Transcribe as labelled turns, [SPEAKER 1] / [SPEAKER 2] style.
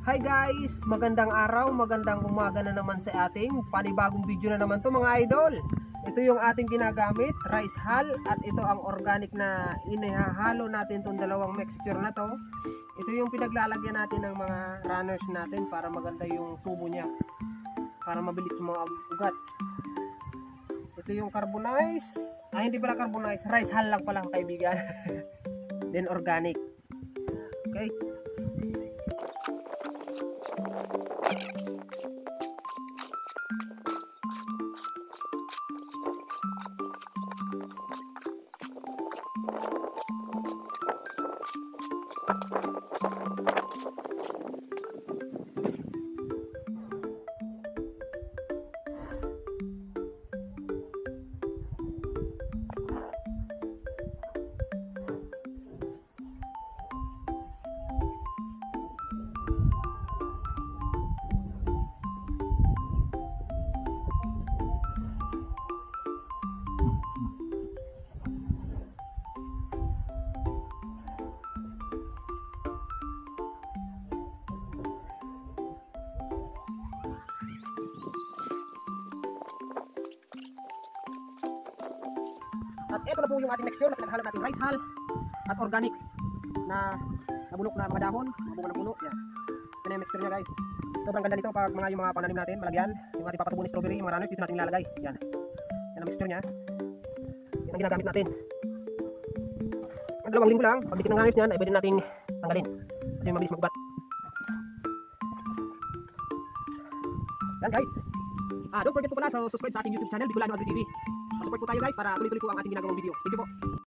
[SPEAKER 1] Hi guys, magandang araw, magandang umaga na naman sa ating panibagong video na naman to mga idol. Ito yung ating ginagamit, rice hull, at ito ang organic na inihahalo natin tong dalawang mixture na to. Ito yung pinaglalagyan natin ng mga runners natin para maganda yung tubo niya, para mabilis mga ugat. Ito yung carbonized, hindi pala carbonized, rice hull lang pala kaibigan. Then organic. Okay. At ito na po yung ating mixture na pinaghalo natin, rice hull at organic na nabulok na mga dahon, mga bunga ng puno. Yan. Yan yung mixture niya guys. Sobrang ganda nito pag mga yung mga pananim natin, malagyan. Yung ating papatubo ni strawberry, yung mga runners, dito natin nilalagay. Yan. Yan ang mixture niya. Yan ang ginagamit natin. Ang 2 linggo lang, pag dikit ng runners niyan, ay pwede natin tanggalin. Kasi mabilis mag-ubat. Yan guys. Don't forget po pala sa subscribe sa ating YouTube channel, Bicolano Agri TV. Support po tayo guys para tuloy-tuloy po ang ating ginagawang video. Thank you po.